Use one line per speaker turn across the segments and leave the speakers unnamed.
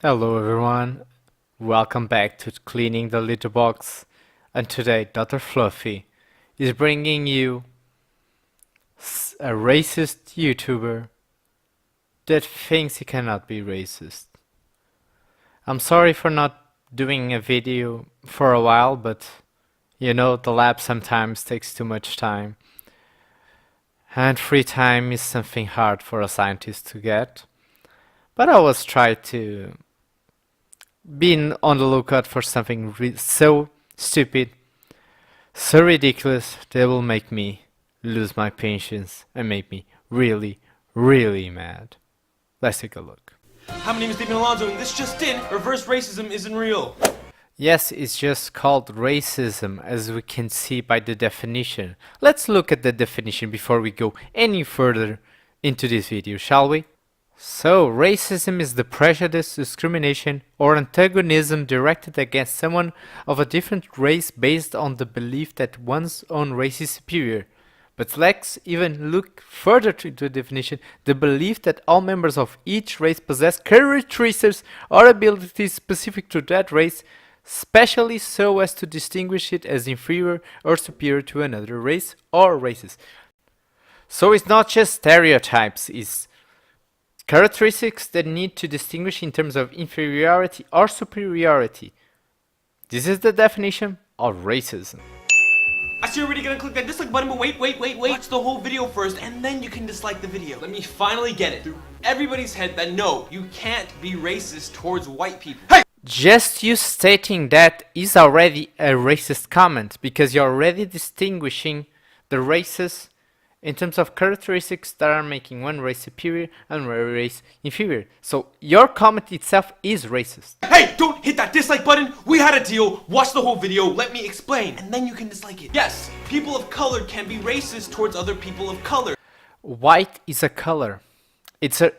Hello everyone, welcome back to Cleaning the Litter Box, and today Dr. Fluffy is bringing you a racist YouTuber that thinks he cannot be racist. I'm sorry for not doing a video for a while, but you know the lab sometimes takes too much time, and free time is something hard for a scientist to get, but I always try to been on the lookout for something so stupid, so ridiculous that will make me lose my patience and make me really, really mad. Let's take a look.
Hi, my name is David Alonso, and this just in, reverse racism isn't real.
Yes, it's just called racism, as we can see by the definition. Let's look at the definition before we go any further into this video, shall we? So, racism is the prejudice, discrimination, or antagonism directed against someone of a different race based on the belief that one's own race is superior. But let's even look further into the definition: the belief that all members of each race possess characteristics or abilities specific to that race, specially so as to distinguish it as inferior or superior to another race or races. So it's not just stereotypes, it's characteristics that need to distinguish in terms of inferiority or superiority. This is the definition of racism.
I see you're already gonna click that dislike button, but wait. Watch the whole video first, and then you can dislike the video. Let me finally get it through everybody's head that no, you can't be racist towards white people. Hey!
Just you stating that is already a racist comment, because you're already distinguishing the races in terms of characteristics that are making one race superior and one race inferior. So your comment itself is racist.
Hey, don't hit that dislike button. We had a deal. Watch the whole video. Let me explain, and then you can dislike it. Yes, people of color can be racist towards other people of color.
White is a color.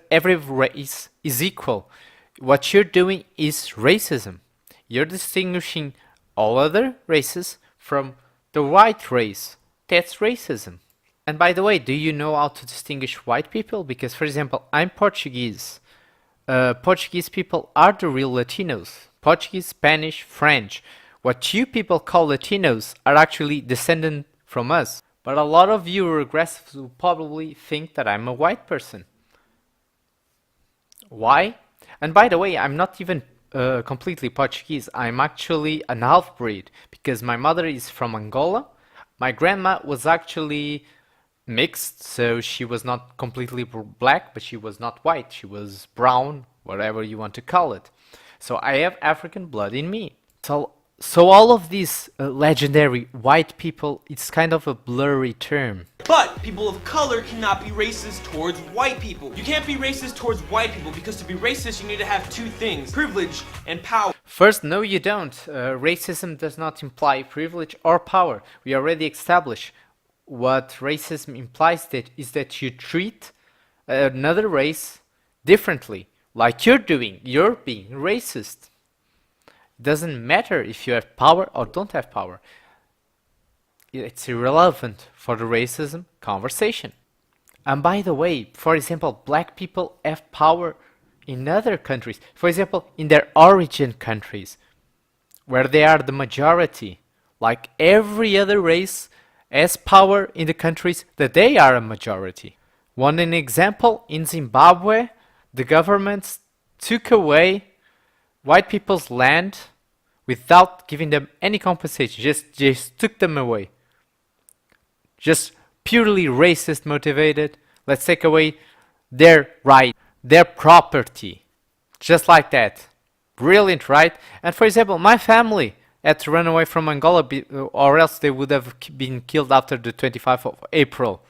Every race is equal. What you're doing is racism. You're distinguishing all other races from the white race. That's racism. And by the way, do you know how to distinguish white people? Because, for example, I'm Portuguese. Portuguese people are the real Latinos. Portuguese, Spanish, French. What you people call Latinos are actually descendant from us. But a lot of you regressives will probably think that I'm a white person. Why? And by the way, I'm not even completely Portuguese. I'm actually an half-breed because my mother is from Angola. My grandma was actually mixed, so she was not completely black, but she was not white. She was brown, whatever you want to call it. So I have African blood in me. So all of these legendary white people, it's kind of a blurry term.
But people of color cannot be racist towards white people. You can't be racist towards white people because to be racist you need to have two things: privilege and power.
First, no you don't. Racism does not imply privilege or power. We already established what racism implies is that you treat another race differently, like you're doing. You're being racist. It doesn't matter if you have power or don't have power. It's irrelevant for the racism conversation. And by the way, for example, black people have power in other countries. For example, in their origin countries, where they are the majority. Like every other race has power in the countries that they are a majority. One example, in Zimbabwe, the government took away white people's land without giving them any compensation, just took them away. Just purely racist motivated. Let's take away their right, their property. Just like that. Brilliant, right? And for example, my family had to run away from Angola or else they would have been killed after the 25th of April.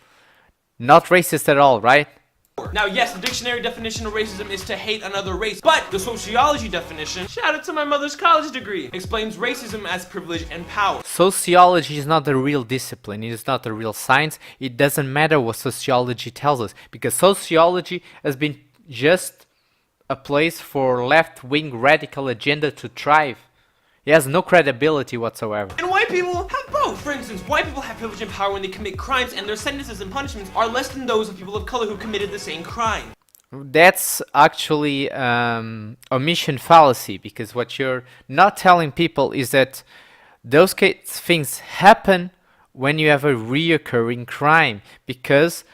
Not racist at all, right?
Now yes, the dictionary definition of racism is to hate another race, but the sociology definition, shout out to my mother's college degree, explains racism as privilege and power.
Sociology is not a real discipline, it is not a real science. It doesn't matter what sociology tells us, because sociology has been just a place for left-wing radical agenda to thrive. It has no credibility whatsoever.
And white people have both. For instance, white people have privilege and power when they commit crimes, and their sentences and punishments are less than those of people of color who committed the same crime.
That's actually omission fallacy, because what you're not telling people is that those things happen when you have a reoccurring crime, because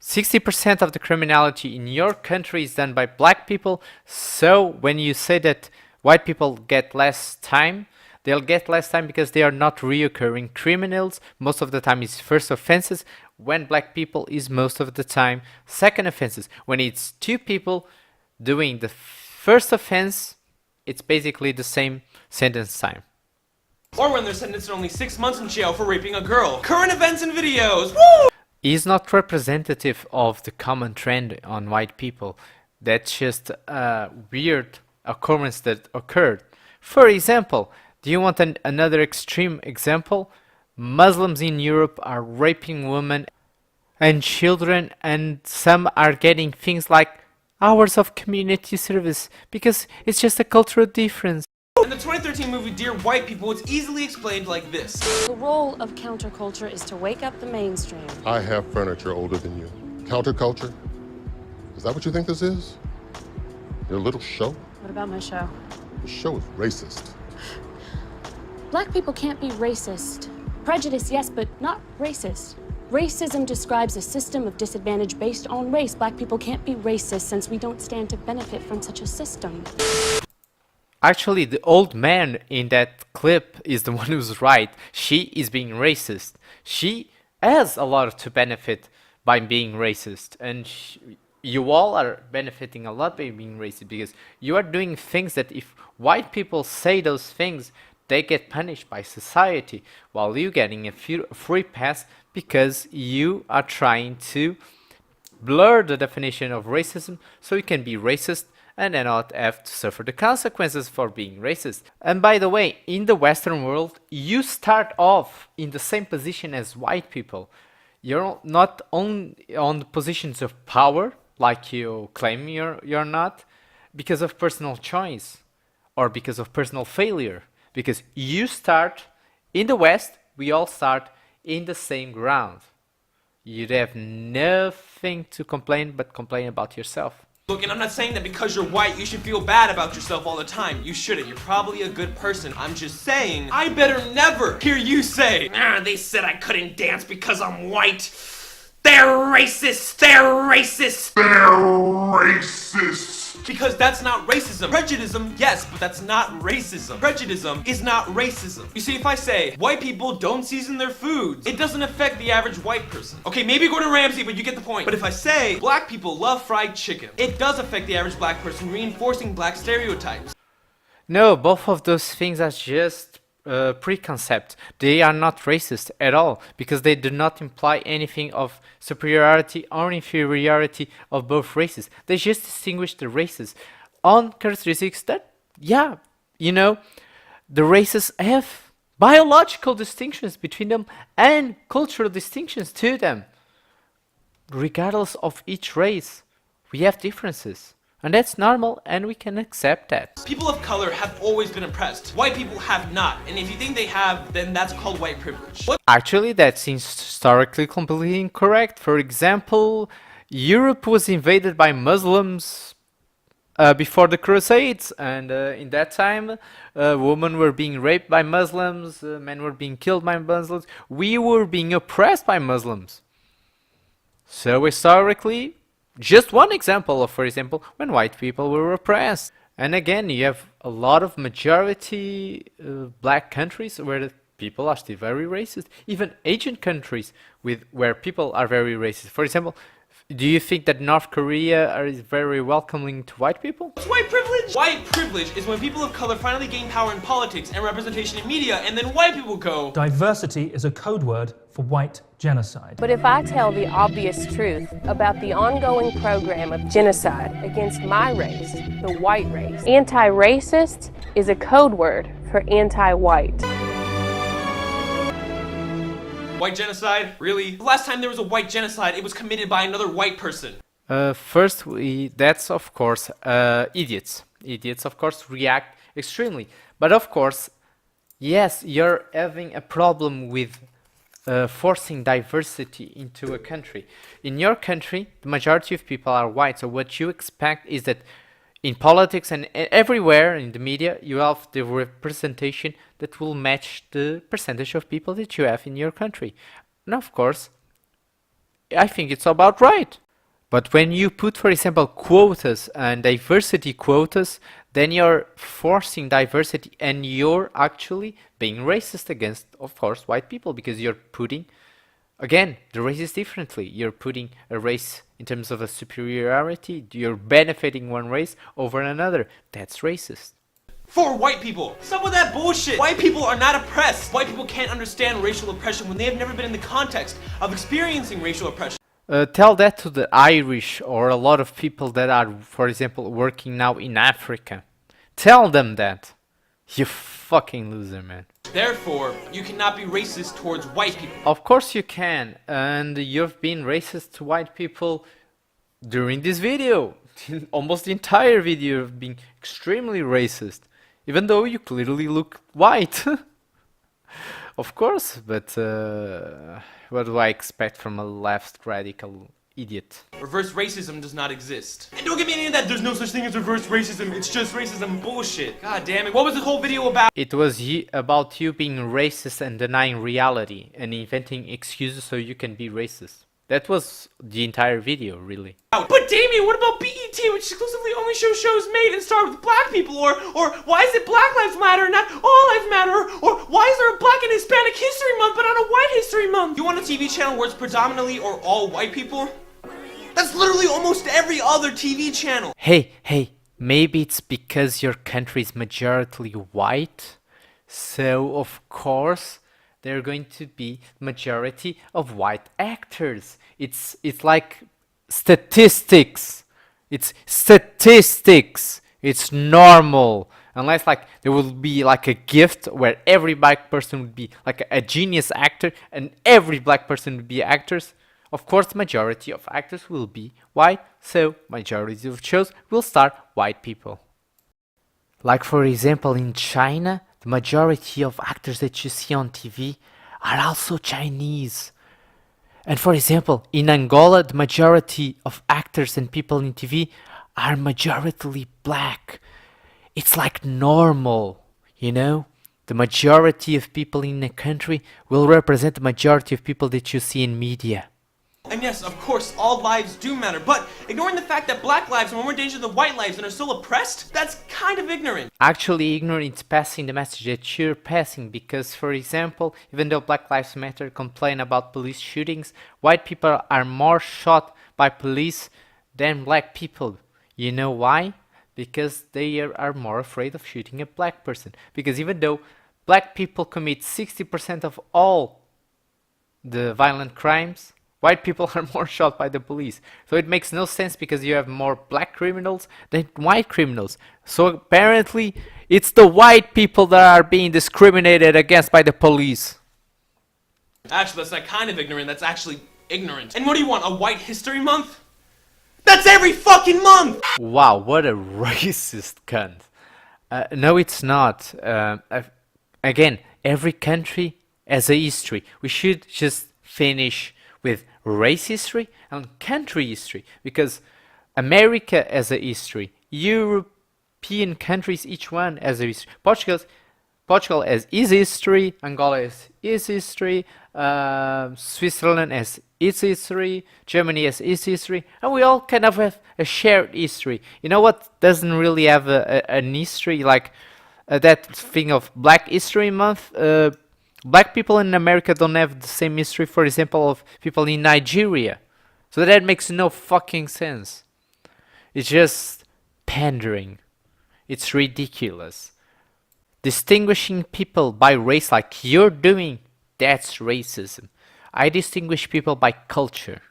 60% of the criminality in your country is done by black people. So when you say that white people get less time, they'll get less time because they are not reoccurring criminals. Most of the time it's first offenses, when black people is most of the time second offenses. When it's two people doing the first offense, it's basically the same sentence time.
Or when they're sentenced to only 6 months in jail for raping a girl. Current events and videos. Woo!
Is not representative of the common trend on white people. That's just a weird occurrence that occurred. For example, do you want another extreme example? Muslims in Europe are raping women and children, and some are getting things like hours of community service because it's just a cultural difference.
In the 2013 movie Dear White People, it's easily explained like this.
The role of counterculture is to wake up the mainstream.
I have furniture older than you. Counterculture? Is that what you think this is? Your little show?
What about my show?
The show is racist.
Black people can't be racist. Prejudice, yes, but not racist. Racism describes a system of disadvantage based on race. Black people can't be racist since we don't stand to benefit from such a system.
Actually, the old man in that clip is the one who's right. She is being racist. She has a lot to benefit by being racist. And you all are benefiting a lot by being racist, because you are doing things that if white people say those things, they get punished by society, while you getting a free pass because you are trying to blur the definition of racism so you can be racist and then not have to suffer the consequences for being racist. And by the way, in the Western world, you start off in the same position as white people. You're not on the positions of power, like you claim you're not, because of personal choice or because of personal failure. Because you start, in the West, we all start in the same ground. You'd have nothing to complain but complain about yourself.
Look, and I'm not saying that because you're white, you should feel bad about yourself all the time. You shouldn't. You're probably a good person. I'm just saying, I better never hear you say, they said I couldn't dance because I'm white. They're racist. They're racist. They're racist. Because that's not racism. Prejudice, yes, but that's not racism. Prejudice is not racism. You see, if I say, white people don't season their foods, it doesn't affect the average white person. Okay, maybe Gordon Ramsay, but you get the point. But if I say, black people love fried chicken, it does affect the average black person, reinforcing black stereotypes.
No, both of those things are just preconcept. They are not racist at all, because they do not imply anything of superiority or inferiority of both races. They just distinguish the races on characteristics that, yeah, you know, the races have biological distinctions between them and cultural distinctions to them. Regardless of each race, we have differences. And that's normal, and we can accept that.
People of color have always been oppressed. White people have not. And if you think they have, then that's called white privilege.
Actually, that seems historically completely incorrect. For example, Europe was invaded by Muslims before the Crusades, and in that time, women were being raped by Muslims, men were being killed by Muslims. We were being oppressed by Muslims. So historically, just one example of, for example, when white people were oppressed. And again, you have a lot of majority black countries where the people are still very racist. Even Asian countries where people are very racist. For example, do you think that North Korea is very welcoming to white people?
What's white privilege? White privilege is when people of color finally gain power in politics and representation in media, and then white people go,
diversity is a code word for white genocide.
But if I tell the obvious truth about the ongoing program of genocide against my race, the white race, anti-racist is a code word for anti-white.
White genocide? Really? The last time there was a white genocide, it was committed by another white person.
First, that's of course idiots. Idiots, of course, react extremely. But of course, yes, you're having a problem with forcing diversity into a country. In your country, the majority of people are white, so what you expect is that in politics and everywhere in the media, you have the representation that will match the percentage of people that you have in your country. And of course, I think it's about right. But when you put, for example, quotas and diversity quotas, then you're forcing diversity and you're actually being racist against, of course, white people, because you're putting, again, the race is differently. You're putting a race in terms of a superiority. You're benefiting one race over another. That's racist.
For white people. Stop with that bullshit. White people are not oppressed. White people can't understand racial oppression when they have never been in the context of experiencing racial oppression.
Tell that to the Irish or a lot of people that are, for example, working now in Africa. Tell them that. You fucking loser, man.
Therefore, you cannot be racist towards white people.
Of course you can, and you've been racist to white people during this video. Almost the entire video of being extremely racist, even though you clearly look white. Of course, but what do I expect from a left radical idiot?
Reverse racism does not exist. And don't give me any of that, there's no such thing as reverse racism, it's just racism bullshit. God damn it, what was the whole video about?
It was about you being racist and denying reality and inventing excuses so you can be racist. That was the entire video, really.
But Damien, what about BET, which exclusively only shows shows made and starred with black people? Or why is it Black Lives Matter and not All Lives Matter? Or why is there a Black and Hispanic History Month but not a White History Month? You want a TV channel where it's predominantly or all white people? That's literally almost every other TV channel.
Hey, maybe it's because your country is majority white, so of course there are going to be majority of white actors. It's like statistics. It's statistics. It's normal. Unless like there will be like a gift where every black person would be like a genius actor and every black person would be actors. Of course, majority of actors will be white, so majority of shows will star white people. Like for example, in China, the majority of actors that you see on TV are also Chinese. And for example, in Angola, the majority of actors and people in TV are majority black. It's like normal, you know? The majority of people in a country will represent the majority of people that you see in media.
And yes, of course, all lives do matter, but ignoring the fact that black lives are more dangerous than white lives and are still oppressed, that's kind of ignorant.
Actually, ignorance passing the message that you're passing, because, for example, even though Black Lives Matter complain about police shootings, white people are more shot by police than black people. You know why? Because they are more afraid of shooting a black person. Because even though black people commit 60% of all the violent crimes, white people are more shot by the police. So it makes no sense because you have more black criminals than white criminals. So apparently it's the white people that are being discriminated against by the police.
Actually, that's not kind of ignorant, that's actually ignorant. And what do you want, a White History Month? That's every fucking month!
Wow, what a racist cunt. No, it's not. Again, every country has a history. We should just finish with race history and country history, because America has a history, European countries, each one has a history. Portugal has its history, Angola has its history, Switzerland has its history, Germany has its history, and we all kind of have a shared history. You know what doesn't really have an history, like that thing of Black History Month? Black people in America don't have the same history, for example, of people in Nigeria. So that makes no fucking sense. It's just pandering. It's ridiculous. Distinguishing people by race like you're doing, that's racism. I distinguish people by culture,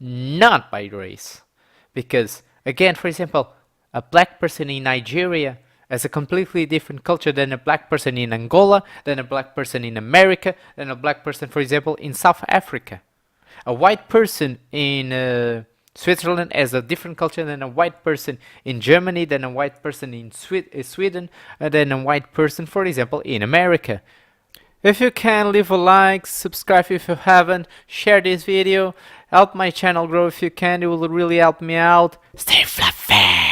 not by race. Because, again, for example, a black person in Nigeria has a completely different culture than a black person in Angola, than a black person in America, than a black person, for example, in South Africa. A white person in Switzerland has a different culture than a white person in Germany, than a white person in Sweden, than a white person, for example, in America. If you can, leave a like, subscribe if you haven't, share this video, help my channel grow if you can, it will really help me out. Stay fluffy!